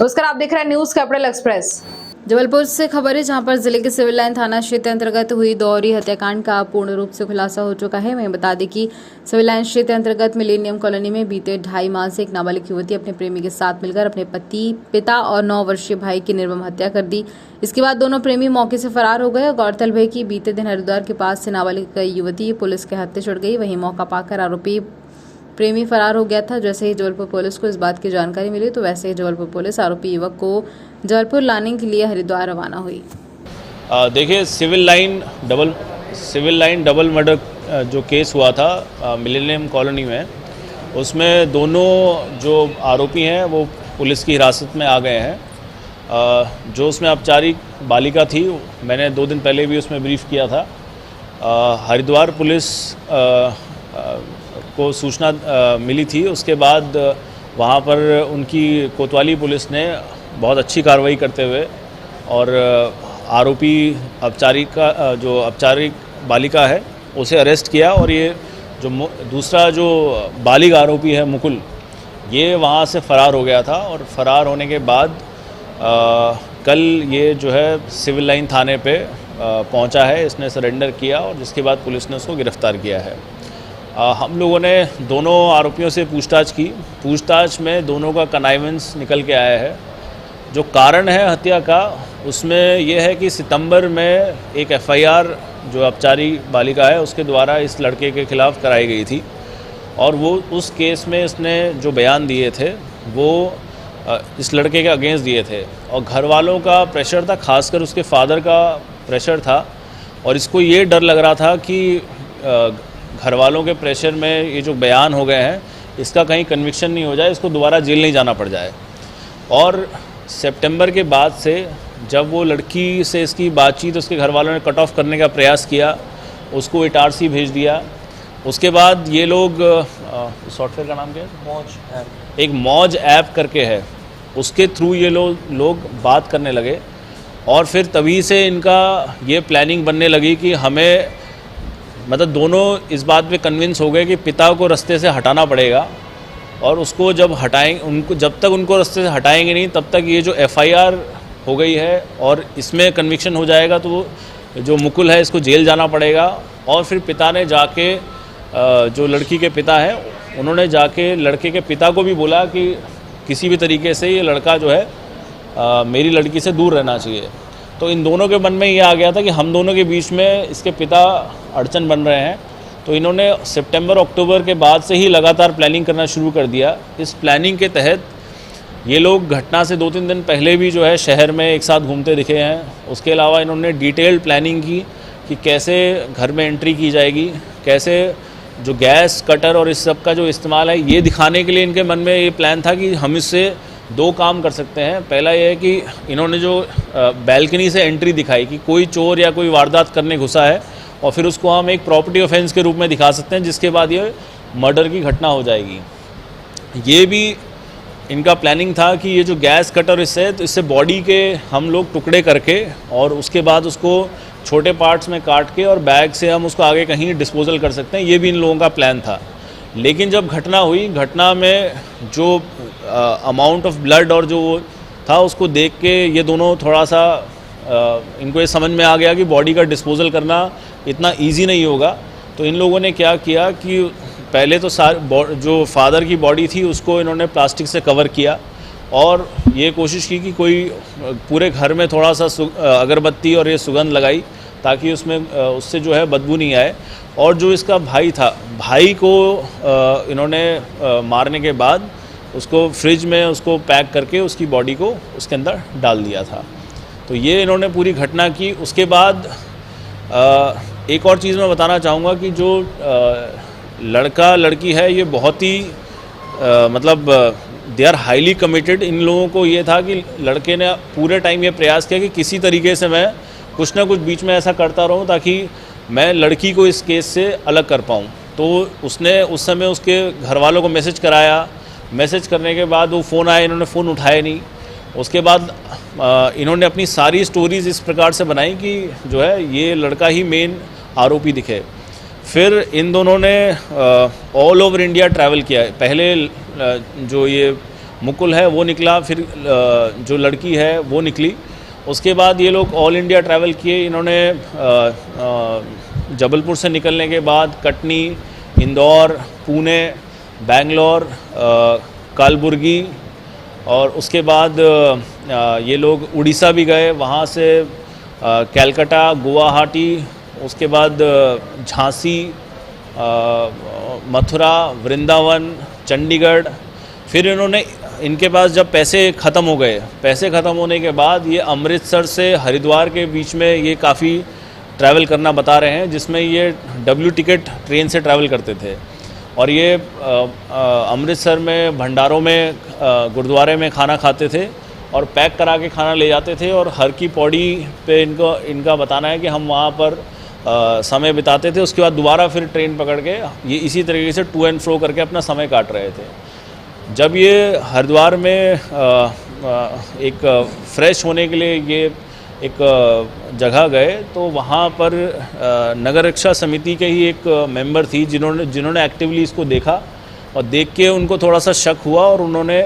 नमस्कार, आप देख रहे हैं न्यूज कैपिटल एक्सप्रेस। जबलपुर से खबर है, जहां पर जिले के सिविल लाइन थाना क्षेत्र अंतर्गत हुई दोहरी हत्याकांड का पूर्ण रूप से खुलासा हो चुका है। मैं बता दें कि सिविल लाइन क्षेत्र अंतर्गत मिलेनियम कॉलोनी में बीते 2.5 माह से एक नाबालिग युवती अपने प्रेमी के साथ मिलकर अपने पिता और 9 वर्षीय भाई की निर्मम हत्या कर दी। इसके बाद दोनों प्रेमी मौके से फरार हो गए। गौरतलब है कि बीते दिन हरिद्वार के पास से नाबालिग युवती पुलिस के हाथे चढ़ गई। वहीं मौका पाकर आरोपी प्रेमी फरार हो गया था। जैसे ही जबलपुर पुलिस को इस बात की जानकारी मिली तो वैसे ही जबलपुर पुलिस आरोपी युवक को जबलपुर लाने के लिए हरिद्वार रवाना हुई। देखिए, सिविल लाइन डबल मर्डर जो केस हुआ था मिलेनियम कॉलोनी में, उसमें दोनों जो आरोपी हैं वो पुलिस की हिरासत में आ गए हैं। जो उसमें औपचारिक बालिका थी, मैंने 2 दिन पहले भी उसमें ब्रीफ किया था। हरिद्वार पुलिस को सूचना मिली थी। उसके बाद वहाँ पर उनकी कोतवाली पुलिस ने बहुत अच्छी कार्रवाई करते हुए और आरोपी औपचारिक बालिका है उसे अरेस्ट किया। और ये जो दूसरा जो बालिग आरोपी है मुकुल, ये वहाँ से फ़रार हो गया था। और फ़रार होने के बाद कल ये जो है सिविल लाइन थाने पे पहुँचा है, इसने सरेंडर किया और जिसके बाद पुलिस ने उसको गिरफ़्तार किया है। हम लोगों ने दोनों आरोपियों से पूछताछ की। पूछताछ में दोनों का कनाइवेंस निकल के आया है। जो कारण है हत्या का, उसमें यह है कि सितंबर में एक FIR जो औपचारिक बालिका है उसके द्वारा इस लड़के के खिलाफ़ कराई गई थी। और वो उस केस में इसने जो बयान दिए थे वो इस लड़के के अगेंस्ट दिए थे। और घर वालों का प्रेशर था, खासकर उसके फादर का प्रेशर था। और इसको ये डर लग रहा था कि घर वालों के प्रेशर में ये जो बयान हो गए हैं इसका कहीं कन्विक्शन नहीं हो जाए, इसको दोबारा जेल नहीं जाना पड़ जाए। और सितंबर के बाद से जब वो लड़की से इसकी बातचीत उसके घर वालों ने कट ऑफ करने का प्रयास किया, उसको इटारसी भेज दिया। उसके बाद ये लोग सॉफ्टवेयर का नाम क्या है, एक मौज ऐप करके है, उसके थ्रू ये लोग बात करने लगे। और फिर तभी से इनका ये प्लानिंग बनने लगी कि हमें, मतलब दोनों इस बात पे कन्विंस हो गए कि पिता को रास्ते से हटाना पड़ेगा। और उसको जब जब तक उनको रास्ते से हटाएंगे नहीं तब तक ये जो FIR हो गई है और इसमें कन्विक्शन हो जाएगा तो जो मुकुल है इसको जेल जाना पड़ेगा। और फिर पिता ने जाके, जो लड़की के पिता हैं, उन्होंने जाके लड़के के पिता को भी बोला कि किसी भी तरीके से ये लड़का जो है मेरी लड़की से दूर रहना चाहिए। तो इन दोनों के मन में ये आ गया था कि हम दोनों के बीच में इसके पिता अड़चन बन रहे हैं। तो इन्होंने सितंबर-अक्टूबर के बाद से ही लगातार प्लानिंग करना शुरू कर दिया। इस प्लानिंग के तहत ये लोग घटना से 2-3 दिन पहले भी जो है शहर में एक साथ घूमते दिखे हैं। उसके अलावा इन्होंने डिटेल्ड प्लानिंग की कि कैसे घर में एंट्री की जाएगी, कैसे जो गैस कटर और इस सब का जो इस्तेमाल है, ये दिखाने के लिए इनके मन में ये प्लान था कि हम इससे 2 काम कर सकते हैं। पहला ये है कि इन्होंने जो बैल्कनी से एंट्री दिखाई कि कोई चोर या कोई वारदात करने घुसा है, और फिर उसको हम एक प्रॉपर्टी ऑफेंस के रूप में दिखा सकते हैं, जिसके बाद ये मर्डर की घटना हो जाएगी। ये भी इनका प्लानिंग था कि ये जो गैस कटर इससे बॉडी के हम लोग टुकड़े करके और उसके बाद उसको छोटे पार्ट्स में काट के और बैग से हम उसको आगे कहीं डिस्पोजल कर सकते हैं। ये भी इन लोगों का प्लान था। लेकिन जब घटना हुई, घटना में जो अमाउंट ऑफ ब्लड और जो था उसको देख के ये दोनों थोड़ा सा इनको ये समझ में आ गया कि बॉडी का डिस्पोजल करना इतना इजी नहीं होगा। तो इन लोगों ने क्या किया कि पहले तो जो फादर की बॉडी थी उसको इन्होंने प्लास्टिक से कवर किया और ये कोशिश की कि कोई पूरे घर में थोड़ा सा अगरबत्ती और ये सुगंध लगाई ताकि उससे जो है बदबू नहीं आए। और जो इसका भाई था, भाई को इन्होंने मारने के बाद उसको फ्रिज में उसको पैक करके उसकी बॉडी को उसके अंदर डाल दिया था। तो ये इन्होंने पूरी घटना की। उसके बाद एक और चीज़ मैं बताना चाहूँगा कि जो लड़का लड़की है ये बहुत ही मतलब दे आर हाईली कमिटेड। इन लोगों को ये था कि लड़के ने पूरे टाइम ये प्रयास किया कि किसी तरीके से मैं कुछ ना कुछ बीच में ऐसा करता रहूं ताकि मैं लड़की को इस केस से अलग कर पाऊं। तो उसने उस समय उसके घर वालों को मैसेज कराया। मैसेज करने के बाद वो फ़ोन आया, इन्होंने फ़ोन उठाया नहीं। उसके बाद इन्होंने अपनी सारी स्टोरीज़ इस प्रकार से बनाई कि जो है ये लड़का ही मेन आरोपी दिखे। फिर इन दोनों ने ऑल ओवर इंडिया ट्रैवल किया है। पहले जो ये मुकुल है वो निकला, फिर जो लड़की है वो निकली। उसके बाद ये लोग ऑल इंडिया ट्रैवल किए। इन्होंने जबलपुर से निकलने के बाद कटनी, इंदौर, पुणे, बेंगलोर, कलबुर्गी और उसके बाद ये लोग उड़ीसा भी गए, वहाँ से कलकत्ता, गुवाहाटी, उसके बाद झांसी, मथुरा, वृंदावन, चंडीगढ़। फिर इन्होंने, इनके पास जब पैसे ख़त्म हो गए, पैसे ख़त्म होने के बाद ये अमृतसर से हरिद्वार के बीच में ये काफ़ी ट्रैवल करना बता रहे हैं, जिसमें ये डब्ल्यू टिकट ट्रेन से ट्रैवल करते थे। और ये अमृतसर में भंडारों में गुरुद्वारे में खाना खाते थे और पैक करा के खाना ले जाते थे। और हर की पौड़ी पे इनका बताना है कि हम वहाँ पर समय बिताते थे। उसके बाद दोबारा फिर ट्रेन पकड़ के ये इसी तरीके से टू एंड फ्रो करके अपना समय काट रहे थे। जब ये हरिद्वार में एक फ्रेश होने के लिए ये एक जगह गए, तो वहाँ पर नगर रक्षा समिति के ही एक मेंबर थी जिन्होंने एक्टिवली इसको देखा और देख के उनको थोड़ा सा शक हुआ और उन्होंने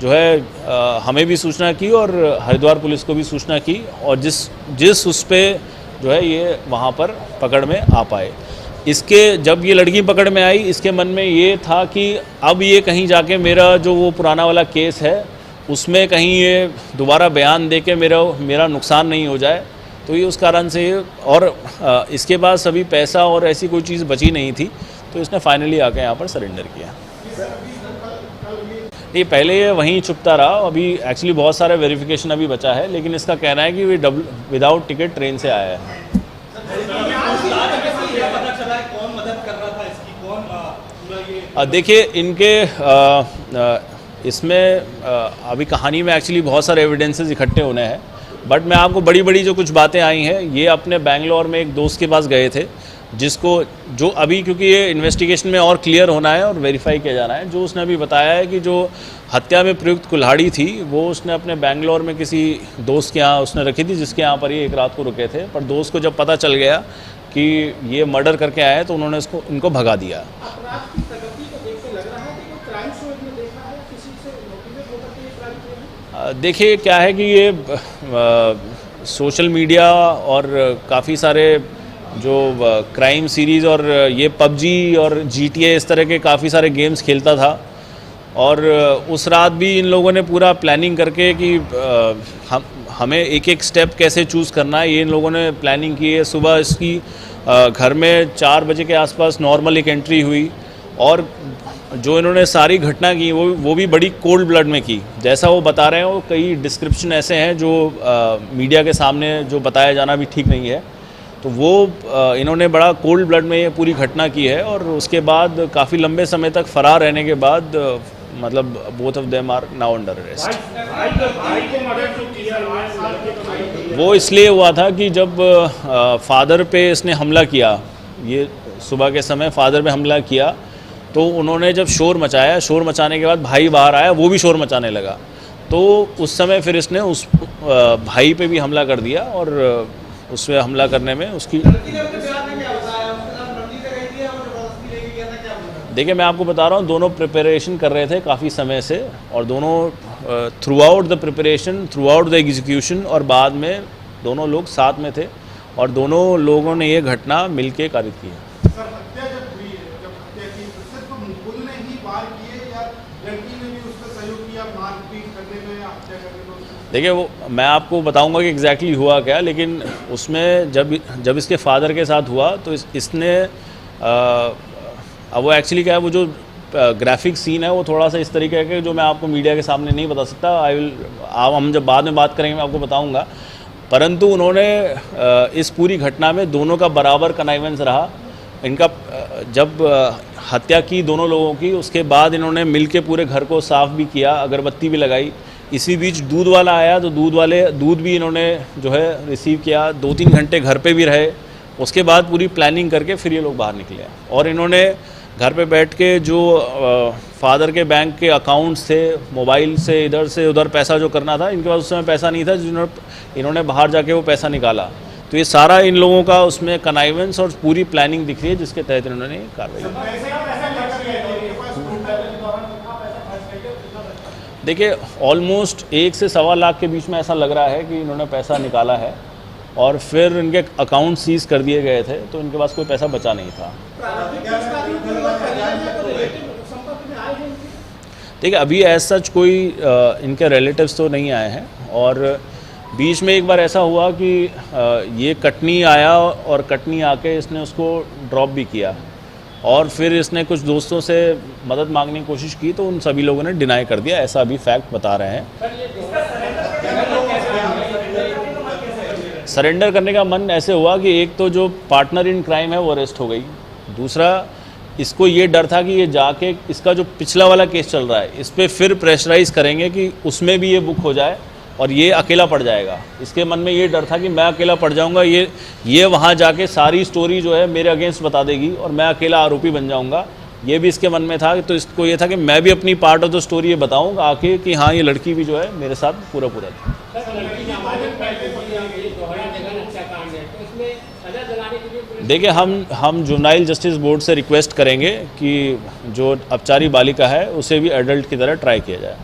जो है हमें भी सूचना की और हरिद्वार पुलिस को भी सूचना की। और जिस उस पर जो है ये वहाँ पर पकड़ में आ पाए। इसके जब ये लड़की पकड़ में आई, इसके मन में ये था कि अब ये कहीं जाके मेरा जो वो पुराना वाला केस है उसमें कहीं ये दोबारा बयान दे के मेरा नुकसान नहीं हो जाए। तो ये उस कारण से, और इसके पास अभी पैसा और ऐसी कोई चीज़ बची नहीं थी, तो इसने फाइनली आके यहाँ पर सरेंडर किया। ये पहले ये वहीं छुपता रहा, अभी एक्चुअली बहुत सारा वेरिफिकेशन अभी बचा है, लेकिन इसका कहना है कि वे विदाउट टिकट ट्रेन से आया है। देखिए इनके इसमें अभी कहानी में एक्चुअली बहुत सारे एविडेंसेस इकट्ठे होने हैं, बट मैं आपको बड़ी बड़ी जो कुछ बातें आई हैं, ये अपने बेंगलोर में एक दोस्त के पास गए थे, जो अभी क्योंकि ये इन्वेस्टिगेशन में और क्लियर होना है और वेरीफाई किया जाना है। जो उसने अभी बताया है कि जो हत्या में प्रयुक्त कुल्हाड़ी थी वो उसने अपने बेंगलोर में किसी दोस्त के यहाँ उसने रखी थी, जिसके यहाँ पर ये एक रात को रुके थे। पर दोस्त को जब पता चल गया कि ये मर्डर करके आए तो उन्होंने इनको भगा दिया। देखिए क्या है कि ये सोशल मीडिया और काफ़ी सारे जो क्राइम सीरीज़ और ये पबजी और GTA इस तरह के काफ़ी सारे गेम्स खेलता था। और उस रात भी इन लोगों ने पूरा प्लानिंग करके कि हमें एक एक स्टेप कैसे चूज़ करना है, ये इन लोगों ने प्लानिंग की है। सुबह इसकी घर में 4 बजे के आसपास नॉर्मल एक एंट्री हुई और जो इन्होंने सारी घटना की वो भी बड़ी कोल्ड ब्लड में की। जैसा वो बता रहे हैं, वो कई डिस्क्रिप्शन ऐसे हैं जो मीडिया के सामने जो बताया जाना भी ठीक नहीं है। तो वो इन्होंने बड़ा कोल्ड ब्लड में ये पूरी घटना की है। और उसके बाद काफ़ी लंबे समय तक फ़रार रहने के बाद मतलब both of them are now under arrest. वो इसलिए हुआ था कि जब फादर पे इसने हमला किया, ये सुबह के समय फादर पे हमला किया, तो उन्होंने जब शोर मचाया, शोर मचाने के बाद भाई बाहर आया, वो भी शोर मचाने लगा। तो उस समय फिर इसने उस भाई पे भी हमला कर दिया और उस पर हमला करने में उसकी, देखिए मैं आपको बता रहा हूँ, दोनों प्रिपरेशन कर रहे थे काफ़ी समय से और दोनों through out the preparation, through out the execution और बाद में दोनों लोग साथ में थे और दोनों लोगों ने ये घटना मिलके कारित की है। देखिए वो मैं आपको बताऊंगा कि एग्जैक्टली हुआ क्या, लेकिन उसमें जब इसके फादर के साथ हुआ तो इसने अब वो एक्चुअली क्या है, वो जो ग्राफिक सीन है वो थोड़ा सा इस तरीके का जो मैं आपको मीडिया के सामने नहीं बता सकता। हम जब बाद में बात करेंगे मैं आपको बताऊंगा। परंतु उन्होंने इस पूरी घटना में दोनों का बराबर कनाइवेंस रहा। इनका जब हत्या की दोनों लोगों की, उसके बाद इन्होंने मिलके पूरे घर को साफ़ भी किया, अगरबत्ती भी लगाई। इसी बीच दूध वाला आया तो दूध भी इन्होंने जो है रिसीव किया। 2-3 घंटे घर पे भी रहे। उसके बाद पूरी प्लानिंग करके फिर ये लोग बाहर निकले और इन्होंने घर पे बैठ के जो फादर के बैंक के अकाउंट्स थे, मोबाइल से इधर से उधर पैसा जो करना था, इनके पास उस समय पैसा नहीं था, इन्होंने बाहर जाके वो पैसा निकाला। तो ये सारा इन लोगों का उसमें कनाइवेंस और पूरी प्लानिंग दिख रही है, जिसके तहत इन्होंने कार्रवाई की। देखिए ऑलमोस्ट 1 से सवा लाख के बीच में ऐसा लग रहा है कि इन्होंने पैसा निकाला है और फिर इनके अकाउंट सीज कर दिए गए थे, तो इनके पास कोई पैसा बचा नहीं था। देखिए अभी एज सच कोई इनके रिलेटिव्स तो नहीं आए हैं, और बीच में एक बार ऐसा हुआ कि ये कटनी आया और कटनी आके इसने उसको ड्रॉप भी किया, और फिर इसने कुछ दोस्तों से मदद मांगने की कोशिश की, तो उन सभी लोगों ने डिनाई कर दिया, ऐसा अभी फैक्ट बता रहे हैं। सरेंडर करने का मन ऐसे हुआ कि एक तो जो पार्टनर इन क्राइम है वो अरेस्ट हो गई, दूसरा इसको ये डर था कि ये जाके इसका जो पिछला वाला केस चल रहा है इस पर फिर प्रेशराइज करेंगे कि उसमें भी ये बुक हो जाए और ये अकेला पड़ जाएगा। इसके मन में ये डर था कि मैं अकेला पड़ जाऊंगा, ये वहाँ जाके सारी स्टोरी जो है मेरे अगेंस्ट बता देगी और मैं अकेला आरोपी बन जाऊंगा, ये भी इसके मन में था। तो इसको ये था कि मैं भी अपनी पार्ट ऑफ द स्टोरी ये बताऊंगा आके कि हाँ ये लड़की भी जो है मेरे साथ पूरा थी। देखिए हम जुवेनाइल जस्टिस बोर्ड से रिक्वेस्ट करेंगे कि जो अपचारी बालिका है उसे भी एडल्ट की तरह ट्राई किया जाए।